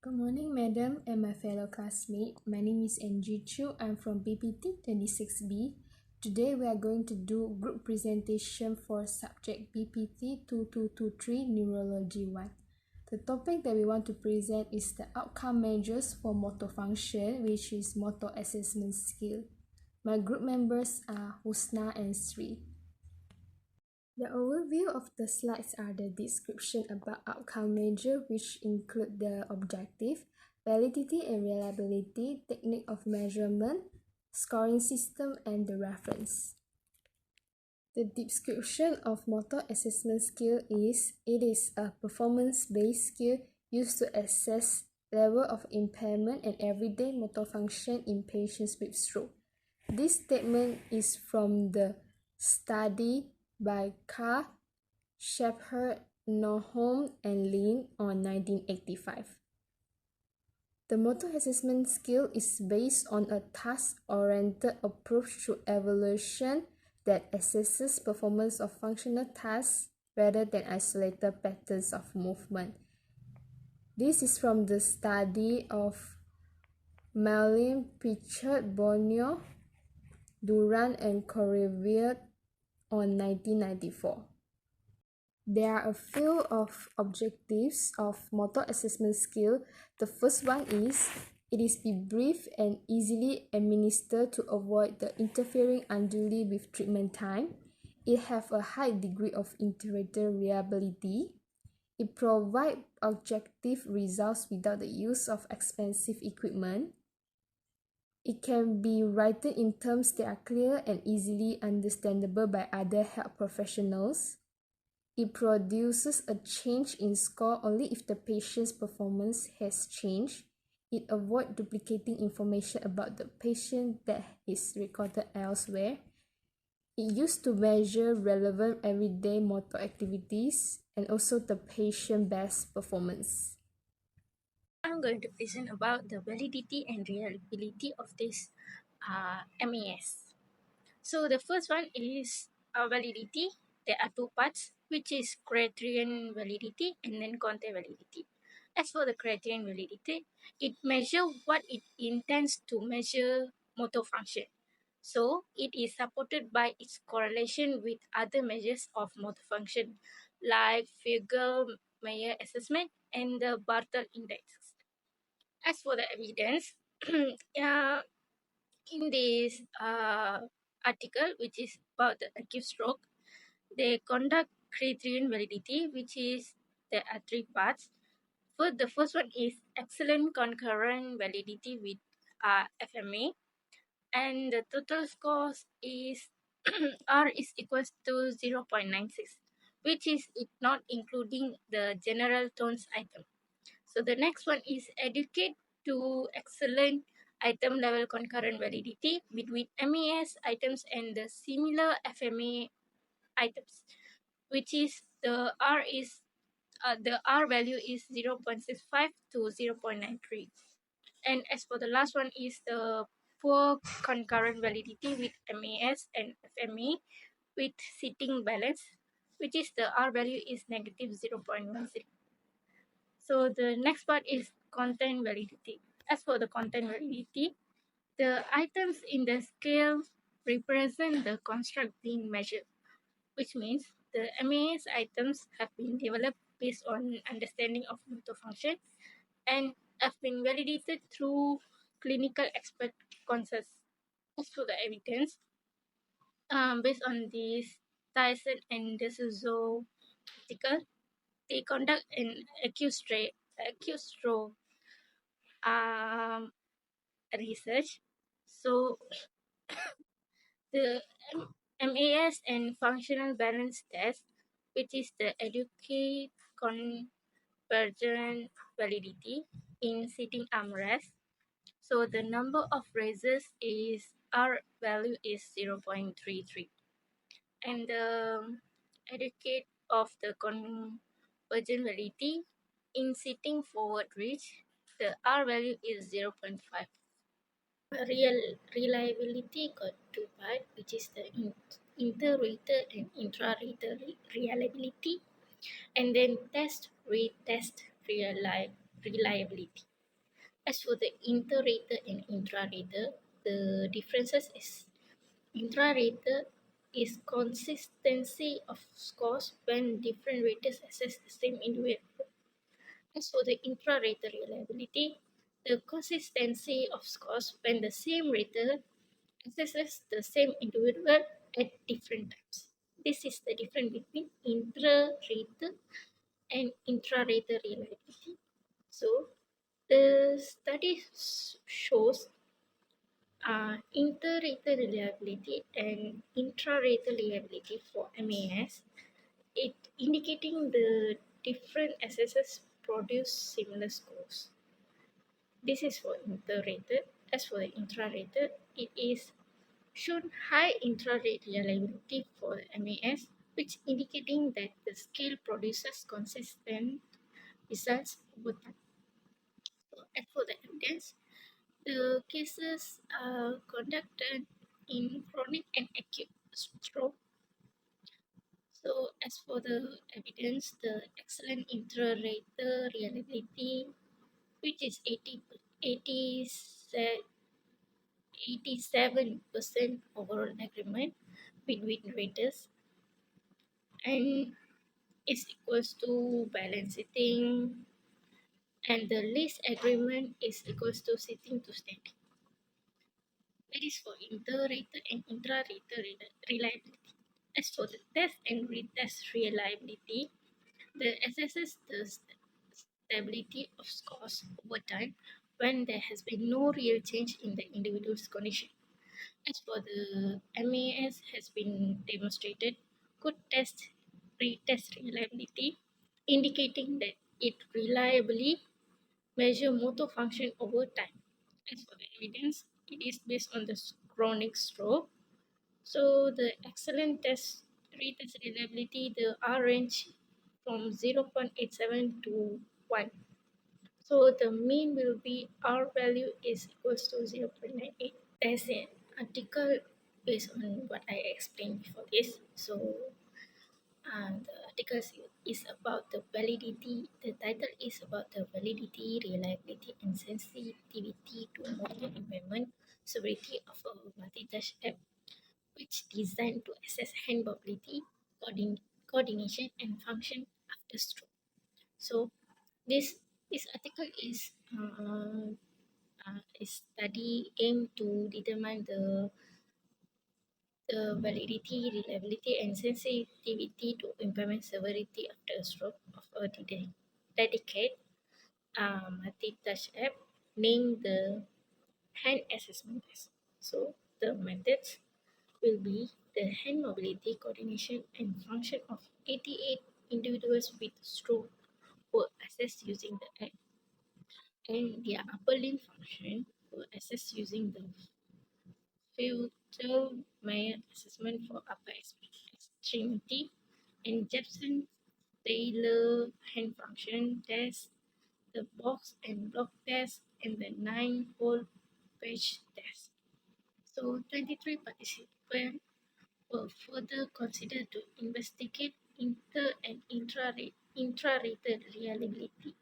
Good morning, madam and my fellow classmate. My name is Angie Chu. I'm from PPT 26B. Today we are going to do group presentation for subject PPT 2223 Neurology 1. The topic that we want to present is the outcome measures for motor function, which is motor assessment skill. My group members are Husna and Sri. The overview of the slides are the description about outcome measure, which include the objective, validity and reliability, technique of measurement, scoring system, and the reference. The description of motor assessment skill is, it is a performance-based skill used to assess level of impairment and everyday motor function in patients with stroke. This statement is from the study by Carr, Shepherd, Nordholm, and Lin on 1985. The motor assessment skill is based on a task-oriented approach to evaluation that assesses performance of functional tasks rather than isolated patterns of movement. This is from the study of Mellin, Pritchard, Borneo, Duran, and Corrivier on 1994. There are a few of objectives of motor assessment skill. The first one is, it is be brief and easily administered to avoid the interfering unduly with treatment time. It have a high degree of iterator reliability. It provide objective results without the use of expensive equipment. It can be written in terms that are clear and easily understandable by other health professionals. It produces a change in score only if the patient's performance has changed. It avoids duplicating information about the patient that is recorded elsewhere. It used to measure relevant everyday motor activities and also the patient best performance. I'm going to present about the validity and reliability of this MAS. So the first one is validity. There are two parts, which is criterion validity and then content validity. As for the criterion validity, it measures what it intends to measure motor function. So it is supported by its correlation with other measures of motor function like Fugel-Meyer assessment and the Bartle index. As for the evidence, in this article, which is about the acute stroke, they conduct criterion validity, which is there are three parts. The first one is excellent concurrent validity with FMA, and the total scores is R is equals to 0.96, which is not including the general tones item. So the next one is educate to excellent item level concurrent validity between MAS items and the similar FMA items, which is the R value is 0.65 to 0.93. And as for the last one is the poor concurrent validity with MAS and FMA with seating balance, which is the R value is negative 0.10. So the next part is content validity. As for the content validity, the items in the scale represent the construct being measured, which means the MAS items have been developed based on understanding of motor function and have been validated through clinical expert consensus. As for the evidence, based on this Tyson and D'Souza article, they conduct an acute stroke research. So the MAS and functional balance test, which is the educate convergent validity in sitting armrest. So the number of raises is R value is 0.33, and the educate of the convergent validity in sitting forward reach, the R value is 0.5. Reliability got two parts, which is the inter-rater and intra-rater reliability, and then test retest reliability. As for the inter-rater and intra-rater, the differences is intra-rater is consistency of scores when different raters assess the same individual. As for the intra-rater reliability, the consistency of scores when the same rater assesses the same individual at different times. This is the difference between intra-rater and intra-rater reliability. So, the study shows inter-rater reliability and intra-rater reliability for MAS, it indicating the different SSS produce similar scores. This is for inter-rater. As for the intra-rater, it is shown high intra-rate reliability for MAS, which indicating that the scale produces consistent results over time. So as for the evidence, the cases are conducted in chronic and acute stroke. So as for the evidence, the excellent intra-rater reliability, which is 87% overall agreement between raters, and is equals to balance sitting, and the least agreement is equals to sitting to standing. That is for inter-rater and intra-rater reliability. As for the test and retest reliability, the assesses the stability of scores over time when there has been no real change in the individual's condition. As for the MAS has been demonstrated good test retest reliability, indicating that it reliably measure motor function over time. As for the evidence, it is based on the chronic stroke. So the excellent test retest reliability, the R range from 0.87 to 1. So the mean will be R value is equals to 0.98. There's an article based on what I explained before this. So the article is about the validity. The title is about the validity, reliability, and sensitivity to motor impairment severity of a multitouch app, which designed to assess hand mobility, coordination, and function after stroke. So this this article is a study aimed to determine the validity, reliability, and sensitivity to impairment severity after a stroke of a dedicated multi-touch app named the hand assessment test. So the methods will be the hand mobility, coordination, and function of 88 individuals with stroke were assessed using the app, and their upper limb function were assessed using the Filter Meyer assessment for upper extremity and Jepson Taylor hand function test, the box and block test, and the 9-hole page test. So 23 participants were further considered to investigate inter and intra-rater reliability,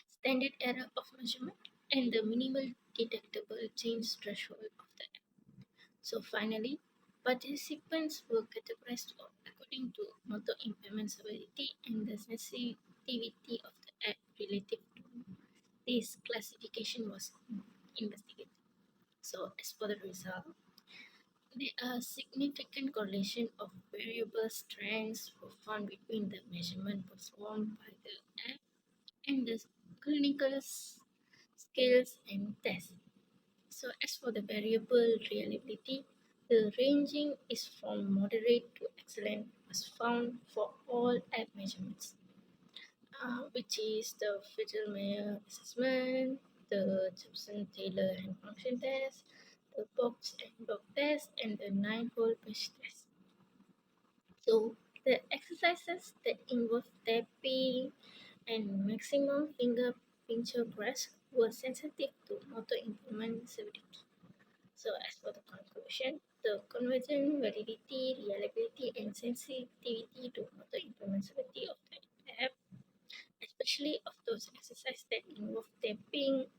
standard error of measurement, and the minimal detectable change threshold of the app. So finally, participants were categorized according to motor impairment severity and the sensitivity of the app relative to this classification was investigated. So as for the result, there are significant correlation of variable strengths were found between the measurement performed by the app and the clinical scales and tests. So as for the variable reliability, the ranging is from moderate to excellent was found for all app measurements, which is the Fiedler-Meyer assessment, the Gibson-Taylor hand function test, the box and block test, and the 9-hole pitch test. So the exercises that involve tapping and maximum finger pincher press were sensitive to motor impairment severity. So as for the conclusion, the convergent validity, reliability, and sensitivity to motor impairment severity of the app, especially of those exercises that involve tapping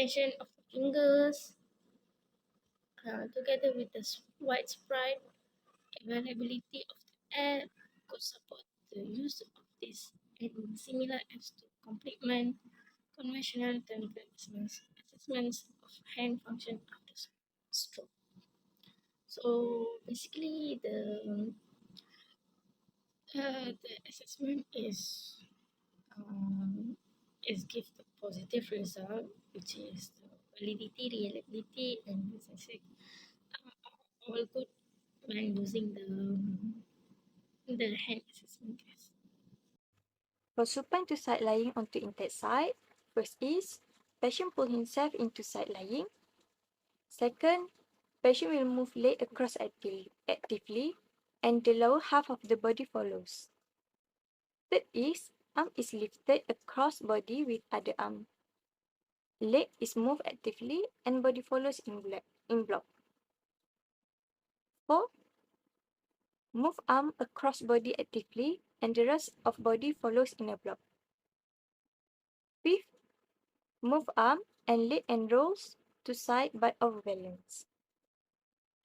coordination of the fingers, together with the widespread availability of the app, could support the use of this and similar apps to complement conventional technical assessments of hand function after stroke. So basically, the assessment is give the positive result, which is the validity, reliability, and necessity all good when using the hand assessment test. For supine to side lying onto intact side, first is patient pull himself into side lying. Second, patient will move leg across actively and the lower half of the body follows. Third is arm is lifted across body with other arm. Leg is moved actively and body follows in block. Fourth, move arm across body actively and the rest of body follows in a block. Fifth, move arm and leg and rolls to side but off balance.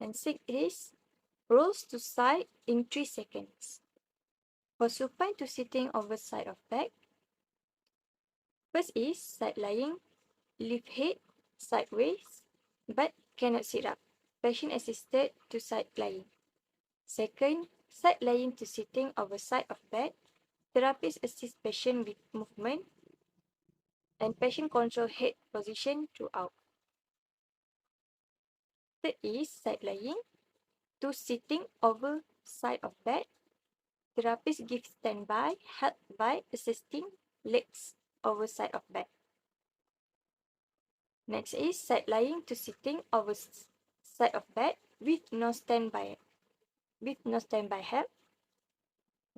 And sixth is rolls to side in 3 seconds. For supine to sitting over side of back, first is side lying, lift head sideways, but cannot sit up. Patient assisted to side lying. Second, side lying to sitting over side of back. Therapist assist patient with movement and patient control head position throughout. Third is side lying to sitting over side of bed. Therapist gives standby help by assisting legs over side of bed. Next is side lying to sitting over side of bed with no standby help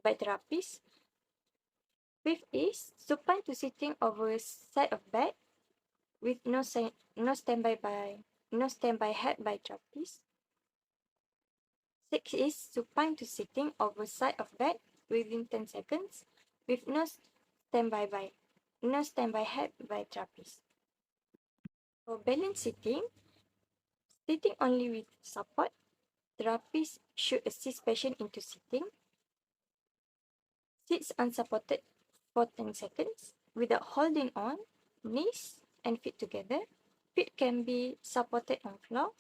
by therapist. Fifth is supine to sitting over side of bed with no standby help by therapist. Six is supine to sitting over side of bed within 10 seconds with no standby help by therapist. For balance sitting only with support, therapist should assist patient into sitting. Sits unsupported for 10 seconds without holding on, knees and feet together. Feet can be supported on floor.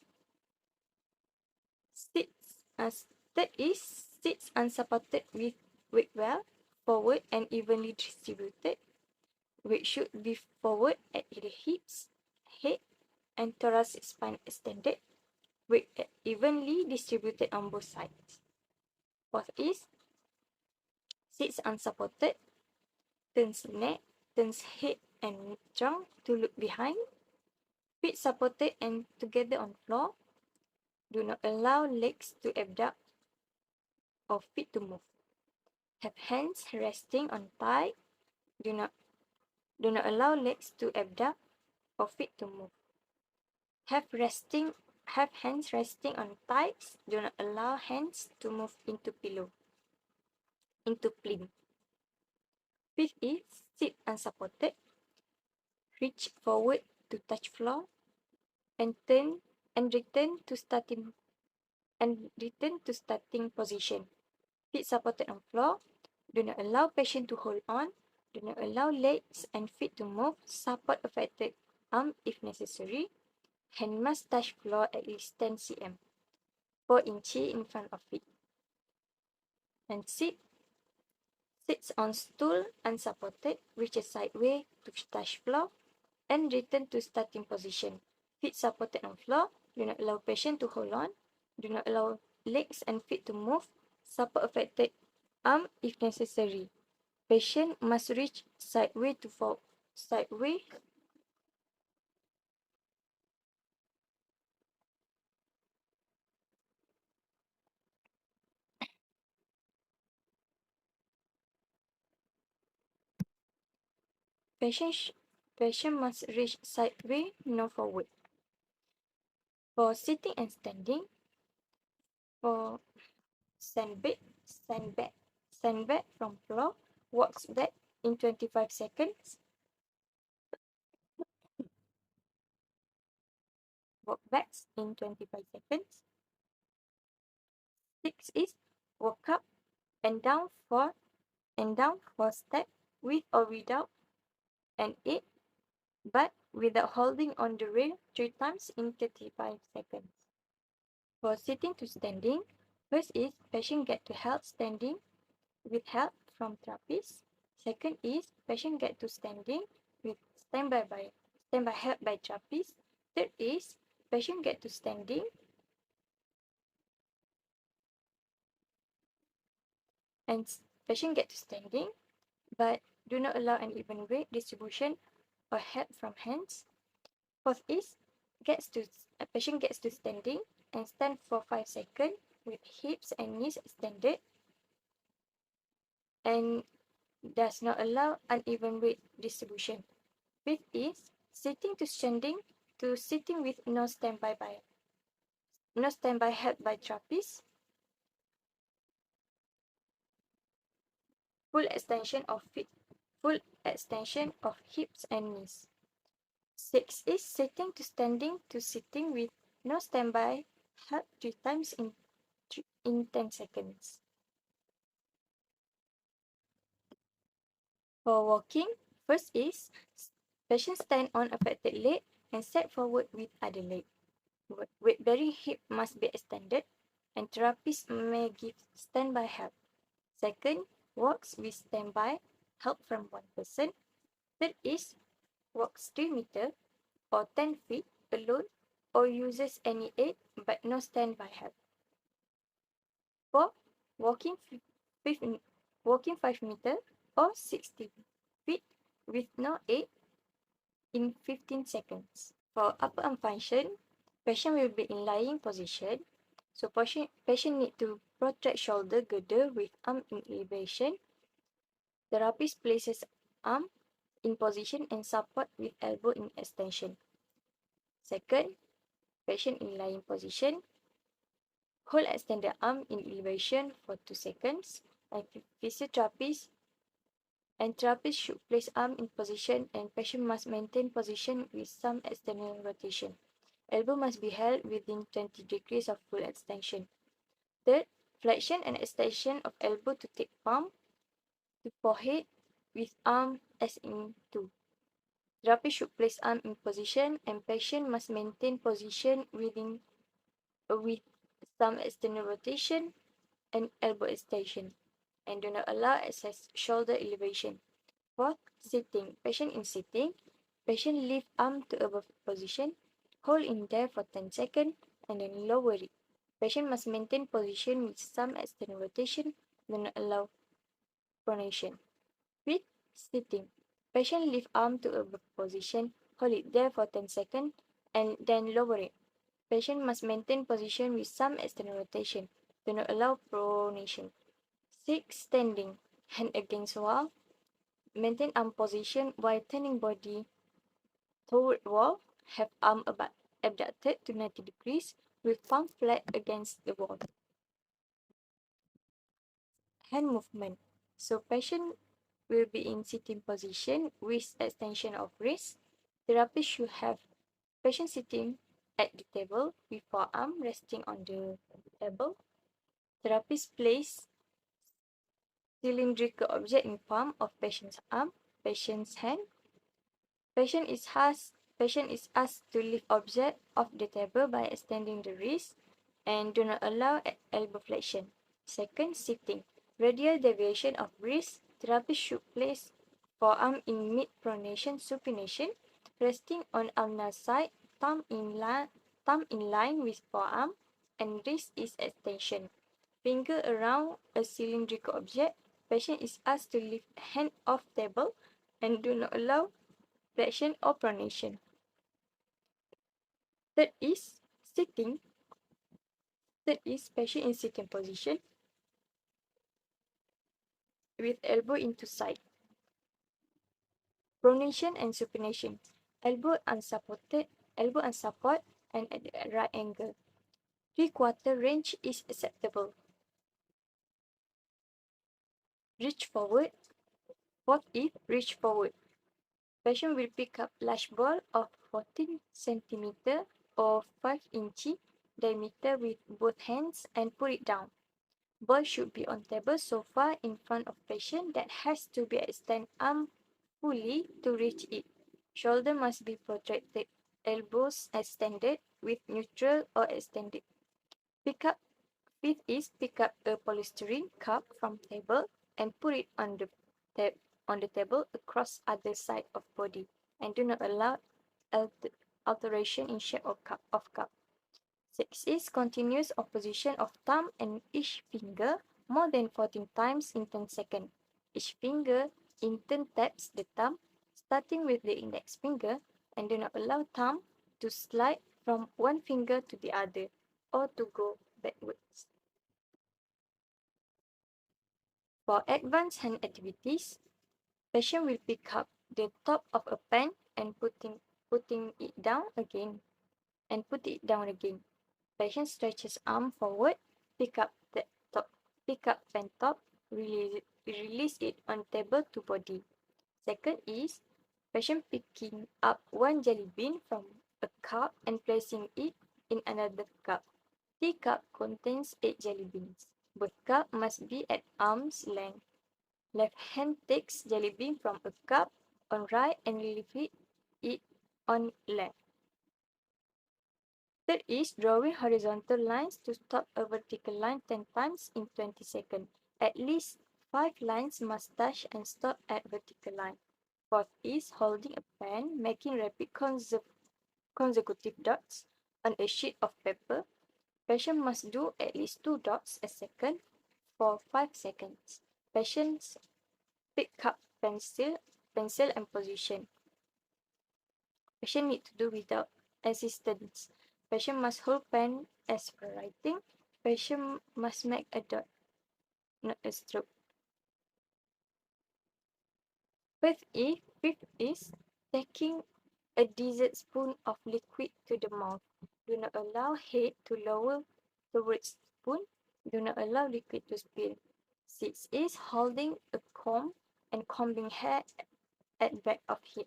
That is, sits unsupported with weight well, forward and evenly distributed. Weight should be forward at the hips, head and thoracic spine extended. Weight evenly distributed on both sides. Fourth is sits unsupported, turns neck, turns head and trunk to look behind. Feet supported and together on floor. Do not allow legs to abduct or feet to move. Have hands resting on thigh. Do not allow legs to abduct or feet to move. Have hands resting on thighs. Do not allow hands to move into plinth. Fifth is sit unsupported. Reach forward to touch floor and return to starting position. Feet supported on floor. Do not allow patient to hold on. Do not allow legs and feet to move. Support affected arm if necessary. Hand must touch floor at least 10 cm, 4 inches in front of feet. And sits on stool unsupported, reaches sideways to touch floor, and return to starting position. Feet supported on floor. Do not allow patient to hold on. Do not allow legs and feet to move. Support affected arm if necessary. Patient must reach sideways to fall. Sideways. Patient must reach sideways, no forward. For sitting and standing, for stand back from floor, walks back in 25 seconds. walk backs in 25 seconds. 6 is walk up and down for step with or without an 8 but without holding on the rail 3 times in 35 seconds. For sitting to standing, first is patient get to help standing with help from therapist. Second is patient get to standing with standby help by therapist. Third is patient get to standing and patient get to standing but do not allow an even weight distribution or help from hands. Fourth is a patient gets to standing and stand for 5 seconds with hips and knees extended and does not allow uneven weight distribution. Fifth is sitting with no standby help by therapist. Full extension of hips and knees. 6 is sitting to sitting with no standby help 3 times in 10 seconds. For walking, first is patient stand on affected leg and step forward with other leg. Weight-bearing hip must be extended and therapist may give standby help. Second, walks with standby help from one person. Third is walks 3 meters or 10 feet alone or uses any aid but no standby help. Fourth, walking 5 meters or 60 feet with no aid in 15 seconds. For upper arm function, patient will be in lying position. So patient need to protract shoulder girdle with arm in elevation. Therapist places arm in position and support with elbow in extension. Second, patient in lying position. Hold extended arm in elevation for 2 seconds. And physiotherapist and therapist should place arm in position and patient must maintain position with some external rotation. Elbow must be held within 20 degrees of full extension. Third, flexion and extension of elbow to take palm to forehead with arm as in 2. Therapist should place arm in position and patient must maintain position with some external rotation and elbow extension and do not allow excess shoulder elevation. Fourth, sitting. Patient in sitting. Patient lift arm to above position, hold in there for 10 seconds and then lower it. Patient must maintain position with some external rotation, do not allow pronation. Fifth, sitting. Patient lift arm to above position, hold it there for 10 seconds and then lower it. Patient must maintain position with some external rotation, do not allow pronation. Sixth, standing. Hand against wall. Maintain arm position while turning body toward wall. Have arm abducted to 90 degrees with palm flat against the wall. Hand movement. So patient will be in sitting position with extension of wrist. Therapist should have patient sitting at the table with forearm resting on the table. Therapist place cylindrical object in palm of patient's arm, patient's hand. Patient is asked to lift object off the table by extending the wrist and do not allow elbow flexion. Second, sitting. Radial deviation of wrist. Therapist should place forearm in mid pronation supination, resting on ulnar side, thumb in line with forearm, and wrist is extension. Finger around a cylindrical object. Patient is asked to lift hand off table and do not allow flexion or pronation. Third is sitting. Third is patient in sitting position with elbow into side. Pronation and supination. Elbow unsupported, and at the right angle. 3/4 range is acceptable. Reach forward. What if reach forward? Patient will pick up large ball of 14 cm or 5-inch diameter with both hands and put it down. Ball should be on table so far in front of patient that has to be extend arm fully to reach it. Shoulder must be protracted. Elbows extended with neutral or extended. Pick up Fifth is pick up a polystyrene cup from table and put it on the table across other side of body and do not allow alteration in shape of cup. 6 is continuous opposition of thumb and each finger more than 14 times in 10 seconds. Each finger in turn taps the thumb, starting with the index finger, and do not allow thumb to slide from one finger to the other or to go backwards. For advanced hand activities, patient will pick up the top of a pen and putting it down again and put it down again. Patient stretches arm forward, pick up the top, pick up pen top, release it on table to body. Second is patient picking up one jelly bean from a cup and placing it in another cup. The cup contains 8 jelly beans. Both cups must be at arm's length. Left hand takes jelly bean from a cup on right and leave it on left. Third is drawing horizontal lines to stop a vertical line 10 times in 20 seconds. At least 5 lines must touch and stop at vertical line. Fourth is holding a pen, making rapid consecutive dots on a sheet of paper. Patient must do at least 2 dots a second for 5 seconds. Patients pick up pencil and position. Patient need to do without assistance. Patient must hold pen as per writing. Patient must make a dot, not a stroke. Fifth is taking a dessert spoon of liquid to the mouth. Do not allow head to lower towards spoon. Do not allow liquid to spill. 6 is holding a comb and combing hair at back of head.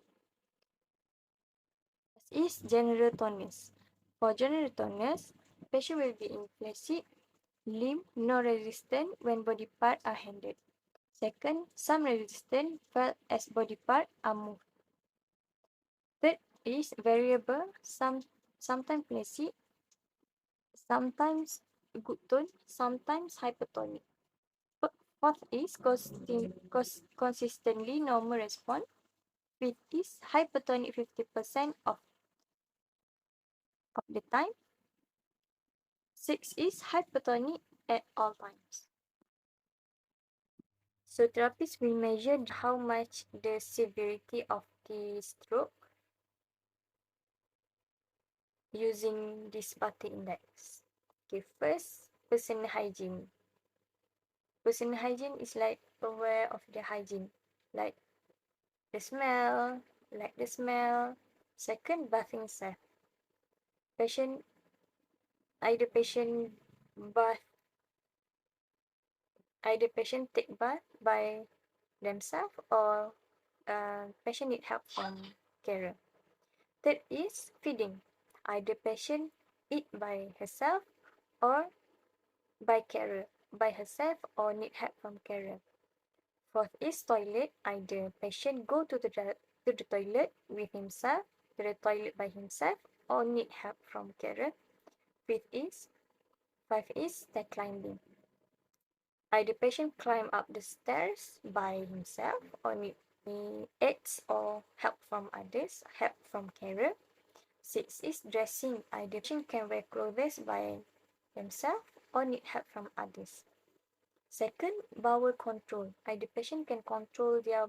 Is general tonus. For general tonus, patient will be in flaccid, limb, no resistance when body parts are handled. Second, some resistance felt as body parts are moved. Third is variable, sometimes flaccid, sometimes good tone, sometimes hypertonic. Fourth is consistently normal response. Fifth is hypertonic 50% of the time. 6 is hypertonic at all times. So therapists will measure how much the severity of the stroke using this Spati index. Okay, first, personal hygiene. Personal hygiene is like aware of the hygiene, like the smell, like the smell. Second, bathing safe. Patient, patient bath, either patient take bath by themselves or patient need help from carer. Third is feeding. Either patient eat by herself or by carer, by herself or need help from carer. Fourth is toilet. Either patient go to the toilet with himself, to the toilet by himself, or need help from carer. Five is stair climbing. Either patient climb up the stairs by himself or need aids or help from others, help from carer. 6 is dressing. Either patient can wear clothes by themselves or need help from others. Second, bowel control. Either patient can control their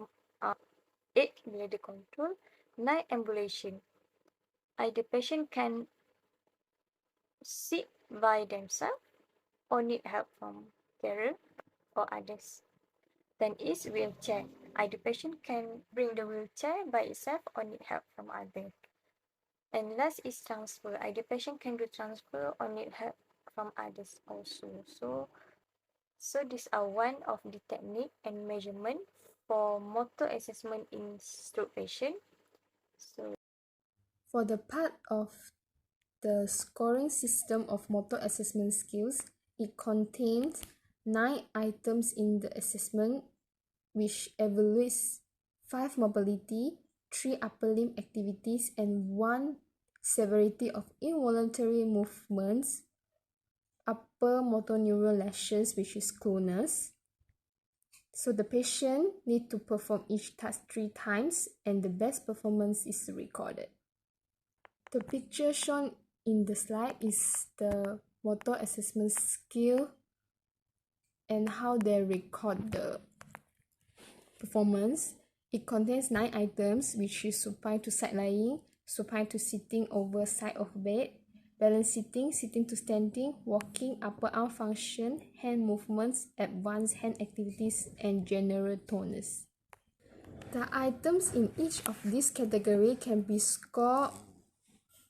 8 bladder control. 9 ambulation. Either patient can sit by themselves or need help from carer or others. 10 is wheelchair. Either patient can bring the wheelchair by itself or need help from others. And last is transfer. Either patient can do transfer or need help from others also. So these are one of the technique and measurement for motor assessment in stroke patient. So For the part of the scoring system of motor assessment skills. It contains 9 items in the assessment, which evaluates 5 mobility, 3 upper limb activities, and 1 severity of involuntary movements, upper motor neural lesions, which is clonus. So the patient need to perform each task 3 times, and the best performance is recorded. The picture shown in the slide is the motor assessment skill and how they record the performance. It contains 9 items, which is supine to side lying, supine to sitting over side of bed, balance sitting, sitting to standing, walking, upper arm function, hand movements, advanced hand activities, and general tonus. The items in each of these category can be scored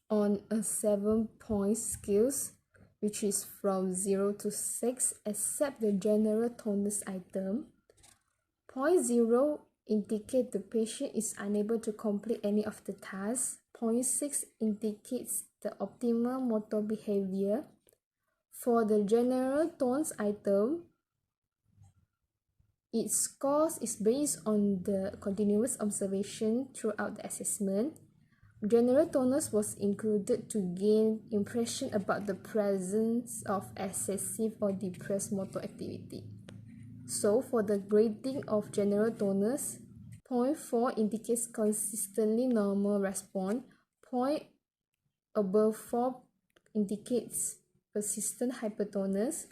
on a 7-point scales, which is from 0 to 6, except the general tonus item. Point 0 indicate the patient is unable to complete any of the tasks. Point 6 indicates the optimal motor behavior. For the general tones item, its scores is based on the continuous observation throughout the assessment. General tonus was included to gain impression about the presence of excessive or depressed motor activity. So for the grading of general tonus, point 4 indicates consistently normal response. Point above 4 indicates persistent hypertonus.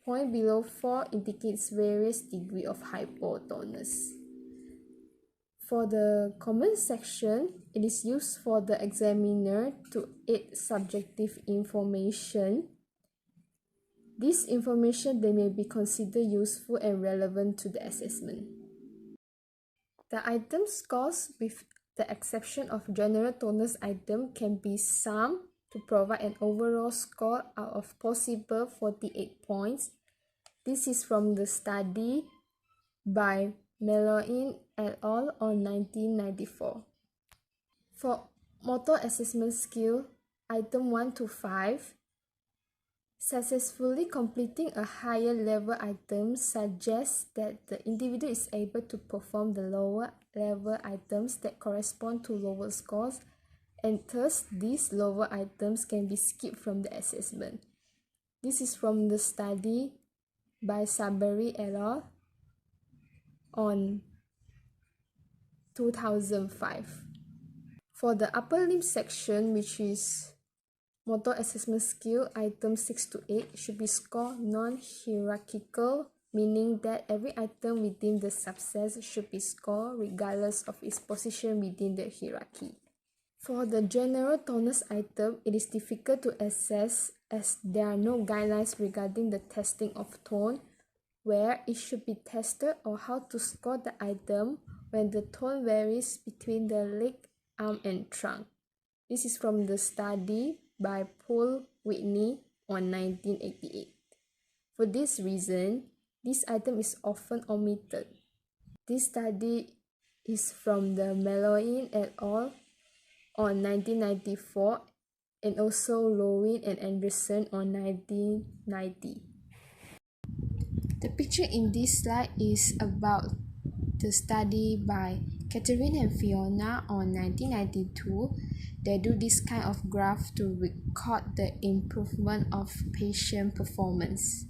Point below 4 indicates various degree of hypotonus. For the comment section, it is used for the examiner to aid subjective information. This information they may be considered useful and relevant to the assessment. The item scores, with the exception of general tonus item, can be summed to provide an overall score out of possible 48 points. This is from the study by Meloin et al. On 1994. For motor assessment skill, item 1 to 5, successfully completing a higher level item suggests that the individual is able to perform the lower level items that correspond to lower scores, and thus these lower items can be skipped from the assessment. This is from the study by Saberi et al. On 2005. For the upper limb section, which is motor assessment skill, items 6 to 8 should be scored non-hierarchical, meaning that every item within the subset should be scored regardless of its position within the hierarchy. For the general tonus item, it is difficult to assess as there are no guidelines regarding the testing of tone, where it should be tested, or how to score the item when the tone varies between the leg, arm, and trunk. This is from the study by Paul Whitney on 1988. For this reason, this item is often omitted. This study is from the Meloin et al. On 1994 and also Lowen and Anderson on 1990. The picture in this slide is about the study by Catherine and Fiona on 1992. They do this kind of graph to record the improvement of patient performance.